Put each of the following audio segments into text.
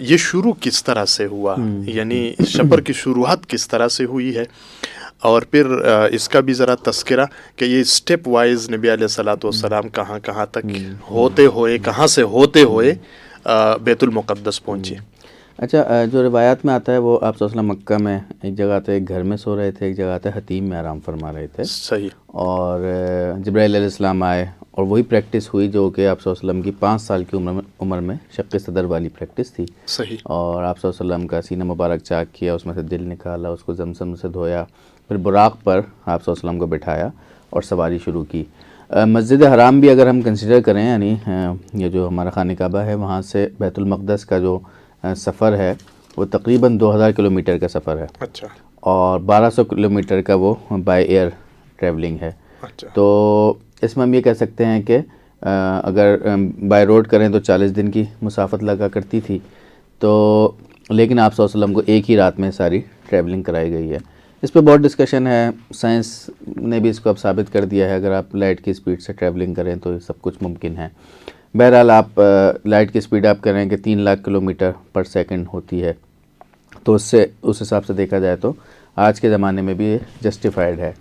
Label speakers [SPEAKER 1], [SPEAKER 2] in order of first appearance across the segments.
[SPEAKER 1] یہ شروع کس طرح سے ہوا، یعنی سفر کی شروعات کس طرح سے ہوئی ہے، اور پھر اس کا بھی ذرا تذکرہ کہ یہ اسٹیپ وائز نبی علیہ الصلوۃ والسلام کہاں کہاں تک ہوتے ہوئے، کہاں سے ہوتے ہوئے بیت المقدس پہنچے۔
[SPEAKER 2] اچھا، جو روایات میں آتا ہے وہ آپ صلی اللہ علیہ وسلم مکہ میں ایک جگہ تھے، ایک گھر میں سو رہے تھے، ایک جگہ تھے حتیم میں آرام فرما رہے تھے،
[SPEAKER 1] صحیح،
[SPEAKER 2] اور جبرائیل علیہ السلام آئے اور وہی پریکٹس ہوئی جو کہ آپ صلی اللہ علیہ وسلم کی 5 سال کی عمر میں شق صدر والی پریکٹس تھی،
[SPEAKER 1] صحیح،
[SPEAKER 2] اور آپ صلی اللہ علیہ وسلم کا سینہ مبارک چاک کیا، اس میں سے دل نکالا، اس کو زمزم سے دھویا، پھر براق پر آپ صلی اللہ علیہ وسلم کو بٹھایا اور سواری شروع کی۔ مسجد حرام بھی اگر ہم کنسیڈر کریں، یعنی یہ جو ہمارا خانہ کعبہ ہے وہاں سے بیت المقدس کا جو سفر ہے وہ تقریباً 2000 کلومیٹر کا سفر ہے،
[SPEAKER 1] اچھا،
[SPEAKER 2] اور 1200 کلومیٹر کا وہ بائی ایئر ٹریولنگ ہے۔
[SPEAKER 1] اچھا،
[SPEAKER 2] تو اس میں ہم یہ کہہ سکتے ہیں کہ اگر بائی روڈ کریں تو 40 دن کی مسافت لگا کرتی تھی، تو لیکن آپ صلی اللہ علیہ وسلم کو ایک ہی رات میں ساری ٹریولنگ کرائی گئی ہے۔ اس پہ بہت ڈسکشن ہے، سائنس نے بھی اس کو اب ثابت کر دیا ہے، اگر آپ لائٹ کی اسپیڈ سے ٹریولنگ کریں تو یہ سب کچھ ممکن ہے۔ بہرحال آپ لائٹ کی اسپیڈ آپ کریں کہ 3 لاکھ کلومیٹر پر سیکنڈ ہوتی ہے، تو اس حساب سے دیکھا جائے تو آج کے زمانے میں بھی یہ جسٹیفائڈ ہے۔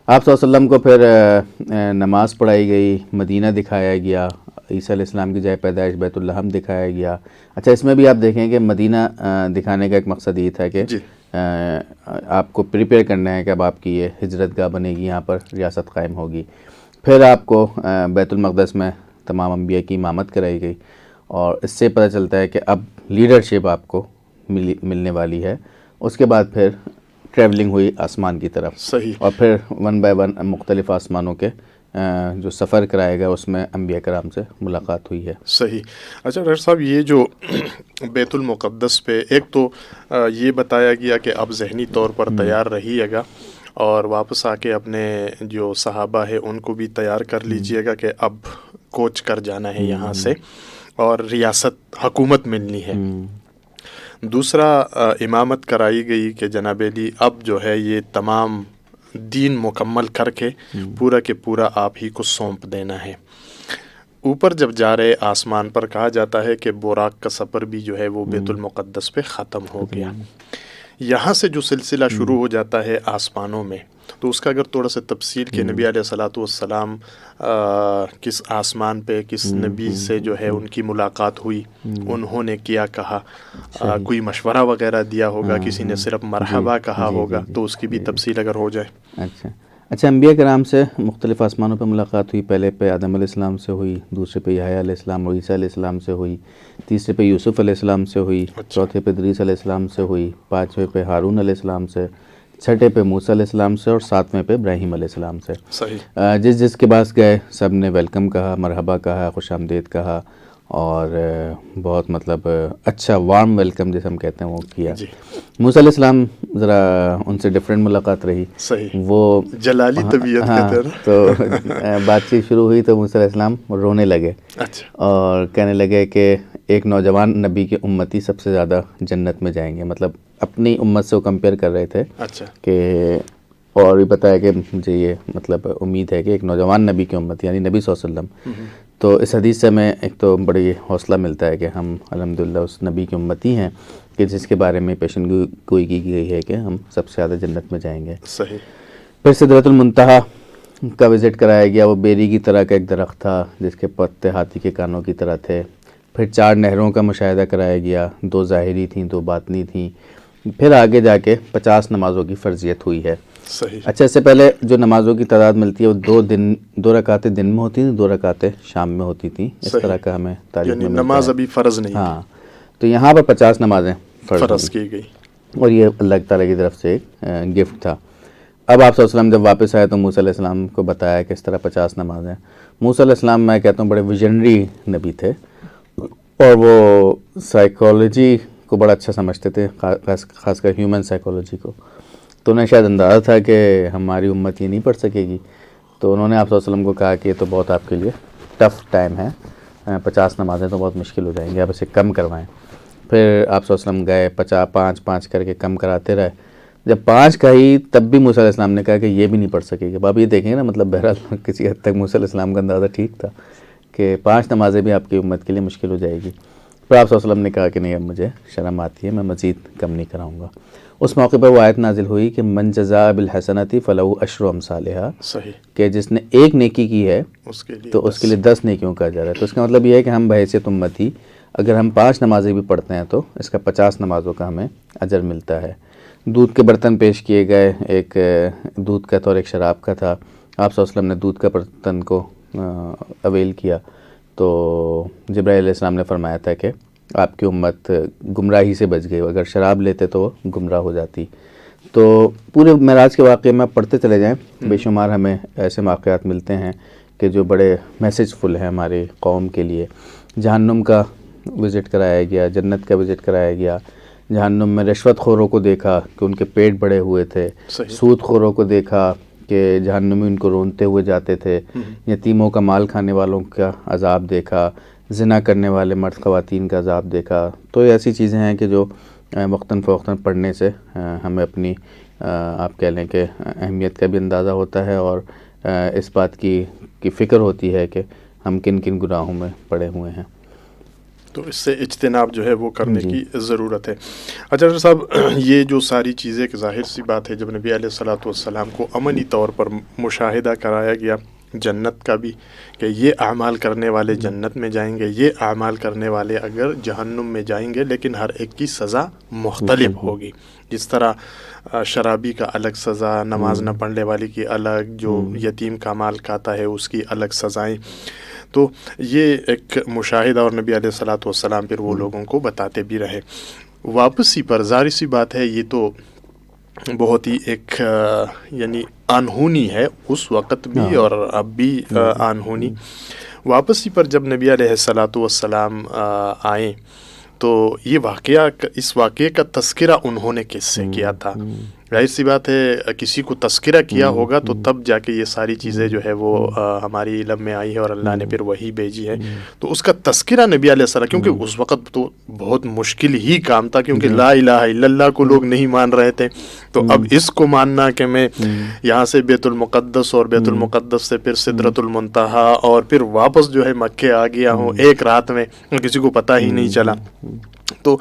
[SPEAKER 2] آپ صلی اللہ علیہ وسلم کو پھر نماز پڑھائی گئی، مدینہ دکھایا گیا، عیسیٰ علیہ السلام کی جائے پیدائش بیت الحم دکھایا گیا۔ اچھا، اس میں بھی آپ دیکھیں کہ مدینہ دکھانے کا ایک مقصد یہ تھا کہ آپ کو پریپیئر کرنا ہے کہ اب آپ کی یہ ہجرت گاہ بنے گی، یہاں پر ریاست قائم ہوگی۔ پھر آپ کو بیت المقدس میں تمام انبیاء کی امامت کرائی گئی، اور اس سے پتہ چلتا ہے کہ اب لیڈرشپ آپ کو ملنے والی ہے۔ اس کے بعد پھر ٹریولنگ ہوئی آسمان کی طرف،
[SPEAKER 1] صحیح،
[SPEAKER 2] اور پھر 1 بائی 1 مختلف آسمانوں کے جو سفر کرائے گا اس میں انبیاء کرام سے ملاقات ہوئی ہے۔
[SPEAKER 1] صحیح۔ اچھا ڈاکٹر صاحب، یہ جو بیت المقدس پہ ایک تو یہ بتایا گیا کہ اب ذہنی طور پر تیار رہیے گا، اور واپس آ کے اپنے جو صحابہ ہے ان کو بھی تیار کر لیجئے گا کہ اب کوچ کر جانا ہے یہاں سے، اور ریاست حکومت ملنی ہے۔ دوسرا امامت کرائی گئی کہ جناب علی اب جو ہے یہ تمام دین مکمل کر کے پورا کے پورا آپ ہی کو سونپ دینا ہے۔ اوپر جب جا رہے آسمان پر کہا جاتا ہے کہ براق کا سفر بھی جو ہے وہ بیت المقدس پہ ختم ہو گیا۔ یہاں سے جو سلسلہ شروع ہو جاتا ہے آسمانوں میں، تو اس کا اگر تھوڑا سا تفصیل کہ نبی علیہ الصلوۃ والسلام کس آسمان پہ کس نبی سے جو ہے ان کی ملاقات ہوئی، انہوں نے کیا کہا، کوئی مشورہ وغیرہ دیا ہوگا، کسی نے صرف مرحبا کہا ہوگا، تو اس کی بھی تفصیل اگر ہو جائے۔
[SPEAKER 2] اچھا، انبیاء کرام سے مختلف آسمانوں پہ ملاقات ہوئی۔ پہلے پہ آدم علیہ السلام سے ہوئی، دوسرے پہ یحییٰ علیہ السلام اور عیسیٰ علیہ السلام سے ہوئی، تیسرے پہ یوسف علیہ السلام سے ہوئی، چوتھے پہ ادریس علیہ السلام سے ہوئی، پانچویں پہ ہارون علیہ السلام سے، چھٹے پہ موسیٰ علیہ السلام سے، اور ساتویں پہ ابراہیم علیہ السلام سے۔
[SPEAKER 1] صحیح،
[SPEAKER 2] جس کے پاس گئے سب نے ویلکم کہا، مرحبا کہا، خوش آمدید کہا، اور بہت مطلب اچھا وارم ویلکم جسے ہم کہتے ہیں وہ کیا۔ موسیٰ علیہ السلام ذرا ان سے ڈیفرنٹ ملاقات رہی،
[SPEAKER 1] صحیح،
[SPEAKER 2] وہ
[SPEAKER 1] جلالی طبیعت کہتے ہیں نا۔
[SPEAKER 2] تو بات چیت شروع ہوئی تو موسیٰ علیہ السلام رونے لگے،
[SPEAKER 1] اچھا،
[SPEAKER 2] اور کہنے لگے کہ ایک نوجوان نبی کے امتی سب سے زیادہ جنت میں جائیں گے، مطلب اپنی امت سے وہ کمپیئر کر رہے تھے
[SPEAKER 1] اچھا،
[SPEAKER 2] کہ، اور بھی بتایا کہ مجھے یہ مطلب امید ہے کہ ایک نوجوان نبی کی امت یعنی نبی صلی اللہ علیہ وسلم، تو اس حدیث سے ہمیں ایک تو بڑی حوصلہ ملتا ہے کہ ہم الحمدللہ اس نبی کی امتی ہیں کہ جس کے بارے میں پیشن گوئی کی گئی ہے کہ ہم سب سے زیادہ جنت میں جائیں گے۔
[SPEAKER 1] صحیح،
[SPEAKER 2] پھر سدرۃ المنتہا کا وزٹ کرایا گیا، وہ بیری کی طرح کا ایک درخت تھا جس کے پتے ہاتھی کے کانوں کی طرح تھے۔ پھر 4 نہروں کا مشاہدہ کرایا گیا، 2 ظاہری تھیں، 2 باطنی تھیں۔ پھر آگے جا کے 50 نمازوں کی فرضیت ہوئی ہے۔
[SPEAKER 1] صحیح،
[SPEAKER 2] اچھا، اس سے پہلے جو نمازوں کی تعداد ملتی ہے وہ 2 رکعتیں دن میں ہوتی تھیں، 2 رکعتیں شام میں ہوتی تھیں، اس طرح کا ہمیں تاریخ میں ملتا ہے۔
[SPEAKER 1] نماز ابھی فرض نہیں،
[SPEAKER 2] ہاں، تو یہاں پر 50 نمازیں
[SPEAKER 1] فرض کی گئی،
[SPEAKER 2] اور یہ اللہ تعالیٰ کی طرف سے ایک گفٹ تھا۔ اب آپ صلی اللہ علیہ وسلم جب واپس آئے تو موسیٰ علیہ السلام کو بتایا کہ اس طرح 50 نمازیں۔ موسیٰ علیہ السلام میں کہتا ہوں بڑے ویژنری نبی تھے، اور وہ سائیکالوجی کو بڑا اچھا سمجھتے تھے، خاص کر ہیومن سائیکالوجی کو، تو انہیں شاید اندازہ تھا کہ ہماری امت یہ نہیں پڑھ سکے گی، تو انہوں نے آپ صلی اللہ علیہ وسلم کو کہا کہ یہ تو بہت آپ کے لیے ٹف ٹائم ہے، 50 نمازیں تو بہت مشکل ہو جائیں گی، آپ اسے کم کروائیں۔ پھر آپ صلی اللہ علیہ وسلم گئے 5 کر کے کم کراتے رہے، جب 5 کہی تب بھی موسیٰ علیہ السلام نے کہا کہ یہ بھی نہیں پڑھ سکے گی۔ اب آپ یہ دیکھیں گے نا، مطلب بہرحال کسی حد تک موسیٰ علیہ السلام کا اندازہ ٹھیک تھا کہ 5 نمازیں بھی آپ کی امت کے لیے مشکل ہو جائے گی۔ پھر آپ صلی اللہ علیہ وسلم نے کہا کہ نہیں اب مجھے شرم آتی ہے، میں مزید کم نہیں کراؤں گا. اس موقع پر وہ آیت نازل ہوئی کہ من جزاء بالحسنۃ فلہ عشر امثالھا،
[SPEAKER 1] صحیح،
[SPEAKER 2] کہ جس نے ایک نیکی کی ہے
[SPEAKER 1] اس کے لیے
[SPEAKER 2] تو اس کے لیے 10 نیکیوں کا اجر ہے. تو اس کا مطلب یہ ہے کہ ہم بحیثیت امتی اگر ہم 5 نمازیں بھی پڑھتے ہیں تو اس کا 50 نمازوں کا ہمیں اجر ملتا ہے. دودھ کے برتن پیش کیے گئے، ایک دودھ کا تھا اور ایک شراب کا تھا. آپ صلی اللہ علیہ وسلم نے دودھ کا برتن کو اویل کیا تو جبرائیل علیہ السلام نے فرمایا تھا کہ آپ کی امت گمراہی سے بچ گئی، اگر شراب لیتے تو وہ گمراہ ہو جاتی. تو پورے معراج کے واقعے میں پڑھتے چلے جائیں، بے شمار ہمیں ایسے واقعات ملتے ہیں کہ جو بڑے میسیج فل ہیں ہماری قوم کے لیے. جہنم کا وزٹ کرایا گیا، جنت کا وزٹ کرایا گیا. جہنم میں رشوت خوروں کو دیکھا کہ ان کے پیٹ بڑے ہوئے تھے، سود خوروں کو دیکھا کہ جہنمی ان کو رونتے ہوئے جاتے تھے، یتیموں کا مال کھانے والوں کا عذاب دیکھا، زنا کرنے والے مرد خواتین کا عذاب دیکھا. تو یہ ایسی چیزیں ہیں کہ جو وقتاً فوقتاً پڑھنے سے ہمیں اپنی آپ کہہ لیں کہ اہمیت کا بھی اندازہ ہوتا ہے اور اس بات کی فکر ہوتی ہے کہ ہم کن کن گناہوں میں پڑے ہوئے ہیں.
[SPEAKER 1] تو اس سے اجتناب جو ہے وہ کرنے کی ضرورت ہے. اچھا ڈاکٹر صاحب، یہ جو ساری چیزیں کہ ظاہر سی بات ہے جب نبی علیہ الصلوۃ والسلام کو عملی طور پر مشاہدہ کرایا گیا جنت کا بھی کہ یہ اعمال کرنے والے جنت میں جائیں گے، یہ اعمال کرنے والے اگر جہنم میں جائیں گے، لیکن ہر ایک کی سزا مختلف ہوگی. جس طرح شرابی کا الگ سزا، نماز نہ پڑھنے والی کی الگ، جو یتیم کا مال کھاتا ہے اس کی الگ سزائیں. تو یہ ایک مشاہدہ اور نبی علیہ الصلوۃ والسلام پھر وہ لوگوں کو بتاتے بھی رہے. واپسی پر ظاہر سی بات ہے یہ تو بہت ہی ایک یعنی انہونی ہے اس وقت بھی اور اب بھی انہونی. واپسی پر جب نبی علیہ الصلوۃ والسلام آئیں تو یہ واقعہ، اس واقعے کا تذکرہ انہوں نے کس سے کیا تھا؟ ظاہر سی بات ہے کسی کو تذکرہ کیا ہوگا تو تب جا کے یہ ساری چیزیں جو ہے وہ ہماری علم میں آئی ہے اور اللہ نے پھر وہی بھیجی ہے. تو اس کا تذکرہ نبی علیہ السلام، کیونکہ اس وقت تو بہت مشکل ہی کام تھا کیونکہ لا الہ الا اللہ کو لوگ نہیں مان رہے تھے. تو اب اس کو ماننا کہ میں یہاں سے بیت المقدس اور بیت المقدس سے پھر سدرۃ المنتہا اور پھر واپس جو ہے مکے آ گیا ہوں ایک رات میں، کسی کو پتہ ہی نہیں چلا. تو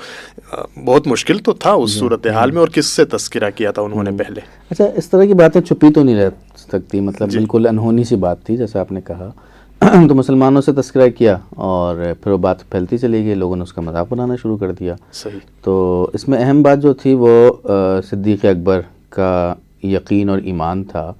[SPEAKER 1] بہت مشکل تو تھا اس صورتحال میں. اور کس سے تذکرہ کیا تھا انہوں نے پہلے؟
[SPEAKER 2] اچھا، اس طرح کی باتیں چھپی تو نہیں رہ سکتی، مطلب بالکل انہونی سی بات تھی جیسے آپ نے کہا. تو مسلمانوں سے تذکرہ کیا اور پھر وہ بات پھیلتی چلی گئی، لوگوں نے اس کا مذاق بنانا شروع کر دیا.
[SPEAKER 1] صحیح.
[SPEAKER 2] تو اس میں اہم بات جو تھی وہ صدیق اکبر کا یقین اور ایمان تھا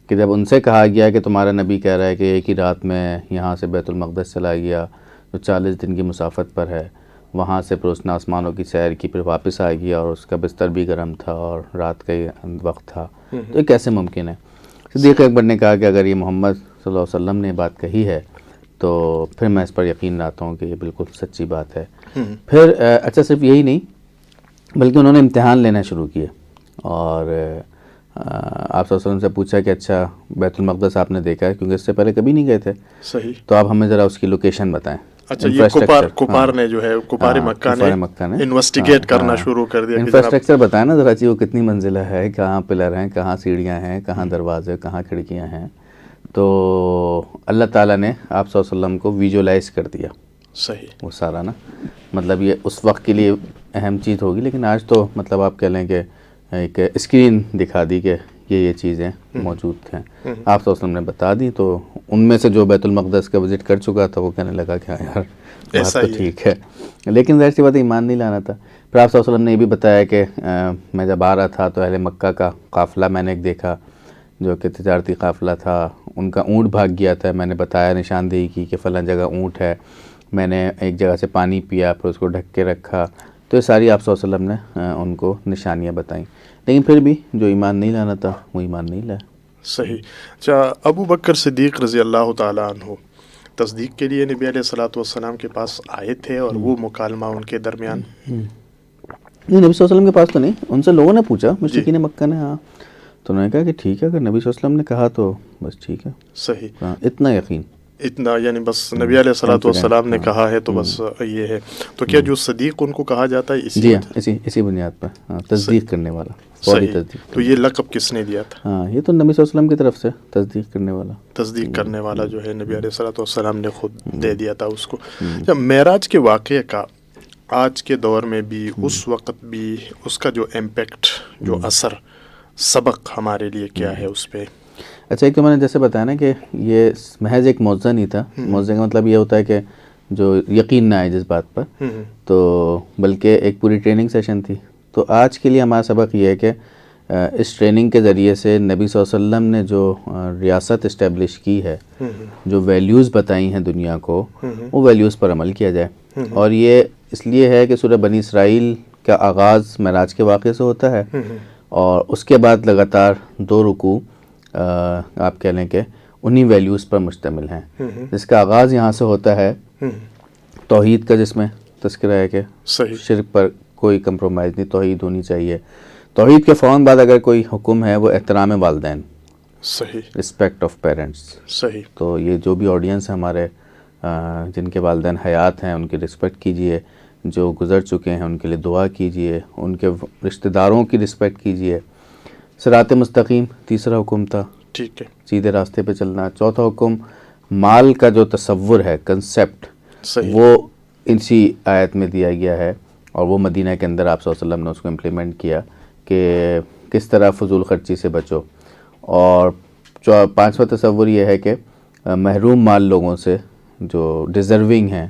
[SPEAKER 2] کہ جب ان سے کہا گیا کہ تمہارا نبی کہہ رہا ہے کہ ایک ہی رات میں یہاں سے بیت المقدس چلا گیا جو 40 دن کی مسافت پر ہے، وہاں سے پھر اس نے آسمانوں کی سیر کی، پھر واپس آ گیا اور اس کا بستر بھی گرم تھا اور رات کا وقت تھا، تو یہ کیسے ممکن ہے؟ صدیق اکبر نے کہا کہ اگر یہ محمد صلی اللہ علیہ وسلم نے بات کہی ہے تو پھر میں اس پر یقین رکھتا ہوں کہ یہ بالکل سچی بات ہے. پھر اچھا صرف یہی نہیں بلکہ انہوں نے امتحان لینا شروع کیے اور آپ صلی اللہ علیہ وسلم سے پوچھا کہ اچھا بیت المقدس آپ نے دیکھا ہے کیونکہ اس سے پہلے کبھی نہیں گئے تھے.
[SPEAKER 1] صحیح.
[SPEAKER 2] تو آپ ہمیں ذرا اس کی لوکیشن بتائیں.
[SPEAKER 1] اچھا، یہ کپار نے جو ہے کپار مکہ نے انویسٹیگیٹ کرنا شروع کر دیا.
[SPEAKER 2] انفراسٹرکچر بتائیں نا ذرا، وہ کتنی منزلہ ہے، کہاں پلر ہیں، کہاں سیڑھیاں ہیں، کہاں دروازے، کہاں کھڑکیاں ہیں. تو اللہ تعالیٰ نے آپ صلی اللہ علیہ وسلم کو ویژولائز کر دیا.
[SPEAKER 1] صحیح.
[SPEAKER 2] وہ سارا نا، مطلب یہ اس وقت کے لیے اہم چیز ہوگی، لیکن آج تو مطلب آپ کہہ لیں کہ ایک اسکرین دکھا دی کہ یہ چیزیں موجود ہیں. آپ صلی اللہ علیہ وسلم نے بتا دی تو ان میں سے جو بیت المقدس کا وزٹ کر چکا تھا وہ کہنے لگا کہ ہاں یار بات تو ٹھیک ہے، لیکن ظاہر سی بات ایمان نہیں لانا تھا. پھر آپ صلی اللہ علیہ وسلم نے یہ بھی بتایا کہ میں جب آ رہا تھا تو اہل مکہ کا قافلہ میں نے ایک دیکھا جو کہ تجارتی قافلہ تھا، ان کا اونٹ بھاگ گیا تھا. میں نے بتایا، نشاندہی کی کہ فلاں جگہ اونٹ ہے. میں نے ایک جگہ سے پانی پیا، پھر اس کو ڈھک کے رکھا. تو یہ ساری آپ صلی اللہ علیہ وسلم نے ان کو نشانیاں بتائیں، لیکن پھر بھی جو ایمان نہیں لانا تھا وہ ایمان نہیں لایا.
[SPEAKER 1] صحیح. اچھا، ابو بکر صدیق رضی اللہ تعالیٰ عنہ تصدیق کے لیے نبی علیہ الصلوۃ والسلام کے پاس آئے تھے اور وہ مکالمہ ان کے درمیان؟
[SPEAKER 2] نہیں، نبی صلی اللہ علیہ وسلم کے پاس تو نہیں. ان سے لوگوں نے پوچھا، مشرکین مکہ نے. ہاں، تو انہوں نے کہا کہ ٹھیک ہے، اگر نبی صلی اللہ علیہ وسلم نے کہا تو بس ٹھیک ہے.
[SPEAKER 1] صحیح.
[SPEAKER 2] اتنا یقین،
[SPEAKER 1] اتنا یعنی بس نبی علیہ الصلوۃ والسلام نے کہا ہے تو بس یہ ہے. تو کیا جو صدیق ان کو کہا جاتا ہے
[SPEAKER 2] جی ہاں، اسی بنیاد پر تصدیق کرنے والا.
[SPEAKER 1] صحیح. تو یہ لقب کس نے دیا تھا؟
[SPEAKER 2] ہاں، یہ تو نبی صلی اللہ علیہ وسلم کی طرف سے تصدیق کرنے والا.
[SPEAKER 1] تصدیق کرنے والا جو ہے نبی علیہ الصلوۃ والسلام نے خود دے دیا تھا اس کو. جب معراج کے واقعے کا آج کے دور میں بھی اس وقت بھی اس کا جو امپیکٹ جو اثر سبق ہمارے لیے کیا ہے اس پہ؟
[SPEAKER 2] اچھا، ایک تو میں نے جیسے بتایا نا کہ یہ محض ایک موضوع نہیں تھا. موضوع کا مطلب یہ ہوتا ہے کہ جو یقین نہ آئے جس بات پر، تو بلکہ ایک پوری ٹریننگ سیشن تھی. تو آج کے لیے ہمارا سبق یہ ہے کہ اس ٹریننگ کے ذریعے سے نبی صلی اللہ علیہ وسلم نے جو ریاست اسٹیبلش کی ہے، جو ویلیوز بتائی ہیں دنیا کو، وہ ویلیوز پر عمل کیا جائے. اور یہ اس لیے ہے کہ سورہ بنی اسرائیل کا آغاز معراج کے واقعے سے ہوتا ہے، اور اس کے بعد لگاتار 2 رکوع آپ کہہ لیں کہ انہی ویلیوز پر مشتمل ہیں، جس کا آغاز یہاں سے ہوتا ہے توحید کا، جس میں تذکرہ ہے کہ شرک پر کوئی کمپرومائز نہیں، توحید ہونی چاہیے. توحید کے فوراً بعد اگر کوئی حکم ہے وہ احترام والدین،
[SPEAKER 1] صحیح،
[SPEAKER 2] رسپیکٹ آف پیرنٹس.
[SPEAKER 1] صحیح.
[SPEAKER 2] تو یہ جو بھی آڈینس ہے ہمارے جن کے والدین حیات ہیں ان کی رسپیکٹ کیجئے، جو گزر چکے ہیں ان کے لیے دعا کیجئے، ان کے رشتہ داروں کی رسپیکٹ کیجئے. صراط مستقیم تیسرا حکم تھا،
[SPEAKER 1] ٹھیک ہے،
[SPEAKER 2] سیدھے راستے پہ چلنا. چوتھا حکم مال کا جو تصور ہے، کنسیپٹ، وہ اسی آیت میں دیا گیا ہے، اور وہ مدینہ کے اندر آپ صلی اللہ علیہ وسلم نے اس کو امپلیمنٹ کیا کہ کس طرح فضول خرچی سے بچو. اور 5واں تصور یہ ہے کہ محروم مال لوگوں سے جو ڈیزرونگ ہیں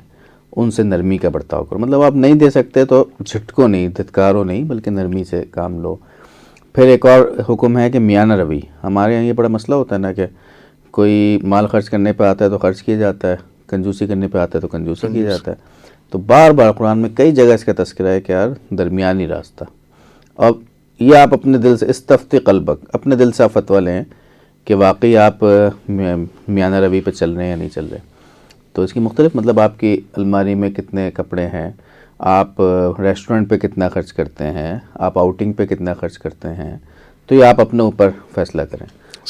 [SPEAKER 2] ان سے نرمی کا برتاؤ کرو. مطلب آپ نہیں دے سکتے تو جھٹکو نہیں، دھتکارو نہیں، بلکہ نرمی سے کام لو. پھر ایک اور حکم ہے کہ میانہ روی. ہمارے یہاں یہ بڑا مسئلہ ہوتا ہے نا کہ کوئی مال خرچ کرنے پہ آتا ہے تو خرچ کیا جاتا ہے، کنجوسی کرنے پہ آتا ہے تو کنجوسی کیا جاتا ہے. تو بار بار قرآن میں کئی جگہ اس کا تذکرہ ہے کہ یار درمیانی راستہ. اب یہ آپ اپنے دل سے استفتی قلبک، اپنے دل سے آپ فتویٰ لیں کہ واقعی آپ میانہ روی پہ چل رہے ہیں یا نہیں چل رہے. تو اس کی مختلف مطلب آپ کی الماری میں کتنے کپڑے ہیں، آپ ریسٹورنٹ پہ کتنا خرچ کرتے ہیں، آپ آؤٹنگ پہ کتنا خرچ کرتے ہیں، تو یہ آپ اپنے اوپر فیصلہ کریں.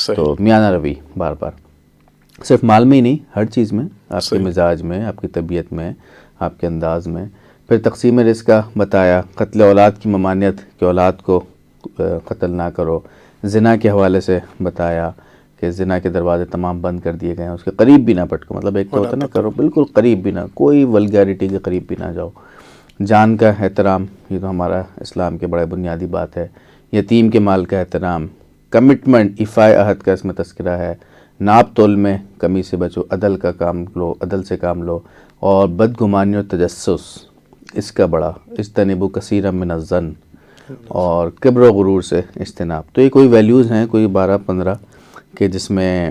[SPEAKER 2] تو میانہ روی بار بار صرف مال میں ہی نہیں، ہر چیز میں، آپ کے مزاج میں، آپ کی طبیعت میں، آپ کے انداز میں. پھر تقسیم رزق کا بتایا، قتل اولاد کی ممانعت کہ اولاد کو قتل نہ کرو. زنا کے حوالے سے بتایا کہ زنا کے دروازے تمام بند کر دیے گئے ہیں، اس کے قریب بھی نہ پٹکو. مطلب ایک تو ہوتا ہے نا، کرو بالکل قریب بھی نہ، کوئی ولگیرٹی کے قریب بھی نہ جاؤ. جان کا احترام، یہ تو ہمارا اسلام کے بڑے بنیادی بات ہے. یتیم کے مال کا احترام، کمٹمنٹ، ایفائے عہد کا اس میں تذکرہ ہے. ناپ تول میں کمی سے بچو، عدل کا کام لو، عدل سے کام لو. اور بدگمانی اور تجسس، اس کا بڑا اجتنبوا کثیرا من الظن، اور کبر و غرور سے اجتناب. تو یہ کوئی ویلیوز ہیں، کوئی 12-15 کہ جس میں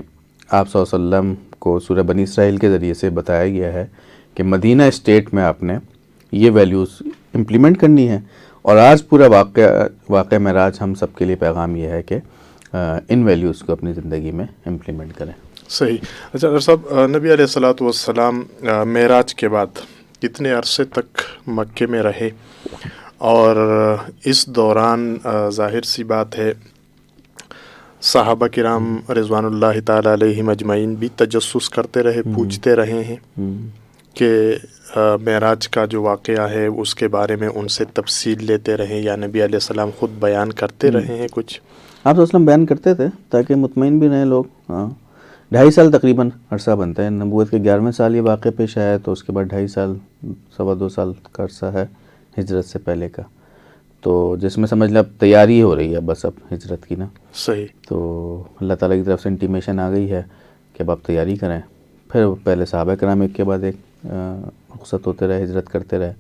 [SPEAKER 2] آپ صلی اللہ علیہ وسلم کو سورہ بنی اسرائیل کے ذریعے سے بتایا گیا ہے کہ مدینہ اسٹیٹ میں آپ نے یہ ویلیوز امپلیمنٹ کرنی ہے. اور آج پورا واقعہ معراج ہم سب کے لیے پیغام یہ ہے کہ ان ویلیوز کو اپنی زندگی میں امپلیمنٹ کریں.
[SPEAKER 1] صحیح. اچھا ڈاکٹر صاحب، نبی علیہ الصلاۃ والسلام معراج کے بعد کتنے عرصے تک مکے میں رہے؟ اور اس دوران ظاہر سی بات ہے صحابہ کرام رضوان اللہ تعالیٰ علیہم اجمعین بھی تجسس کرتے رہے، پوچھتے رہے ہیں کہ معراج کا جو واقعہ ہے اس کے بارے میں ان سے تفصیل لیتے رہے، یا نبی علیہ السلام خود بیان کرتے رہے ہیں کچھ؟
[SPEAKER 2] آپ صلی اللہ علیہ وسلم بیان کرتے تھے تاکہ مطمئن بھی رہیں لوگ. 2.5 سال تقریباً عرصہ بنتا ہے. نبوت کے 11ویں سال یہ واقعہ پیش آیا ہے، تو اس کے بعد 2.5 سال، 2.25 سال کا عرصہ ہے ہجرت سے پہلے کا. تو جس میں سمجھ لیں اب تیاری ہو رہی ہے بس اب ہجرت کی نا.
[SPEAKER 1] صحیح.
[SPEAKER 2] تو اللہ تعالیٰ کی طرف سے انٹیمیشن آ گئی ہے کہ اب آپ تیاری کریں. پھر پہلے صحابہ کرام ایک کے بعد ایک رخصت ہوتے رہے، ہجرت کرتے رہے.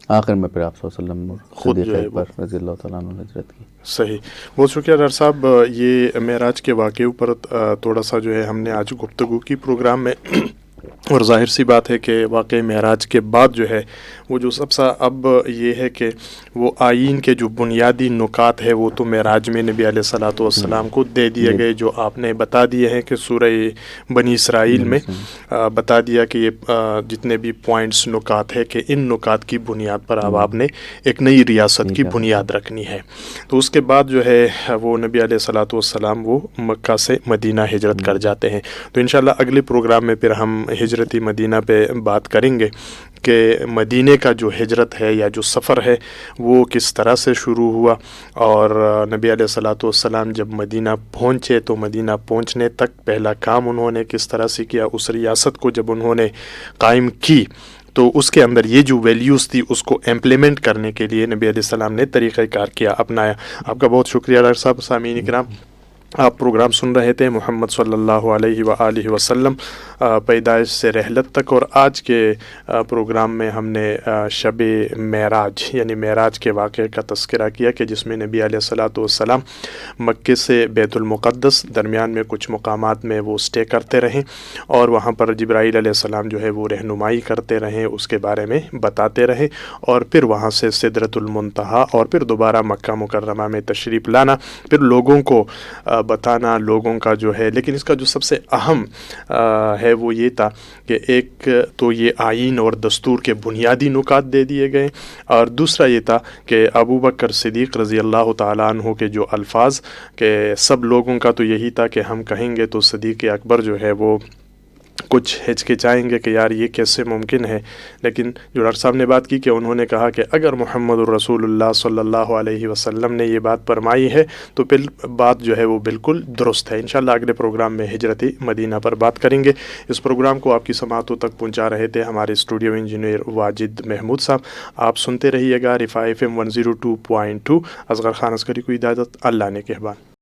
[SPEAKER 2] آخر میں پھر آپ صلی اللہ علیہ وسلم
[SPEAKER 1] خود جو ہے
[SPEAKER 2] پر رضی اللہ تعالیٰ عنہ ہجرت کی.
[SPEAKER 1] صحیح. بہت شکریہ ڈاکٹر صاحب. یہ معراج کے واقعے پر تھوڑا سا جو ہے ہم نے آج گفتگو کی پروگرام میں، اور ظاہر سی بات ہے کہ واقعی معراج کے بعد جو ہے وہ جو سب سا اب یہ ہے کہ وہ آئین کے جو بنیادی نکات ہے وہ تو معراج میں نبی علیہ الصلاۃ والسلام کو دے دیے گئے، جو آپ نے بتا دیے ہیں کہ سورہ بنی اسرائیل میں بتا دیا کہ یہ جتنے بھی پوائنٹس نکات ہے کہ ان نکات کی بنیاد پر اب آپ نے ایک نئی ریاست کی بنیاد رکھنی ہے. تو اس کے بعد جو ہے وہ نبی علیہ الصلاۃ والسلام وہ مکہ سے مدینہ ہجرت کر جاتے ہیں. تو انشاءاللہ اگلے پروگرام میں پھر ہم ہجرتی مدینہ پہ بات کریں گے کہ مدینے کا جو ہجرت ہے یا جو سفر ہے وہ کس طرح سے شروع ہوا، اور نبی علیہ الصلاۃ والسلام جب مدینہ پہنچے تو مدینہ پہنچنے تک پہلا کام انہوں نے کس طرح سے کیا، اس ریاست کو جب انہوں نے قائم کی تو اس کے اندر یہ جو ویلیوز تھی اس کو امپلیمنٹ کرنے کے لیے نبی علیہ السلام نے طریقہ کار کیا، اپنایا۔ آپ کا بہت شکریہ ڈاکٹر صاحب۔ سامعین کرام، آپ پروگرام سن رہے تھے محمد صلی اللہ علیہ وآلہ وسلم پیدائش سے رحلت تک، اور آج کے پروگرام میں ہم نے شب معراج یعنی معراج کے واقعے کا تذکرہ کیا کہ جس میں نبی علیہ الصلاۃ والسلام مکے سے بیت المقدس درمیان میں کچھ مقامات میں وہ اسٹے کرتے رہیں، اور وہاں پر جبرائیل علیہ السلام جو ہے وہ رہنمائی کرتے رہیں، اس کے بارے میں بتاتے رہیں، اور پھر وہاں سے سدرۃ المنتہا اور پھر دوبارہ مکہ مکرمہ میں تشریف لانا، پھر لوگوں کو بتانا، لوگوں کا جو ہے، لیکن اس کا جو سب سے اہم ہے وہ یہ تھا کہ ایک تو یہ آئین اور دستور کے بنیادی نکات دے دیے گئے، اور دوسرا یہ تھا کہ ابو بکر صدیق رضی اللہ تعالیٰ عنہ کے جو الفاظ کہ سب لوگوں کا تو یہی تھا کہ ہم کہیں گے تو صدیق اکبر جو ہے وہ کچھ ہچکچائیں گے کہ یار یہ کیسے ممکن ہے، لیکن جو ڈاکٹر صاحب نے بات کی کہ انہوں نے کہا کہ اگر محمد الرسول اللہ صلی اللہ علیہ وسلم نے یہ بات فرمائی ہے تو پھر بات جو ہے وہ بالکل درست ہے۔ انشاءاللہ اگلے پروگرام میں ہجرت مدینہ پر بات کریں گے۔ اس پروگرام کو آپ کی سماعتوں تک پہنچا رہے تھے ہمارے اسٹوڈیو انجینئر واجد محمود صاحب۔ آپ سنتے رہیے گا رفاع FM 102.2۔ اصغر خان عسکری کو اجازت، اللہ نے کہبان۔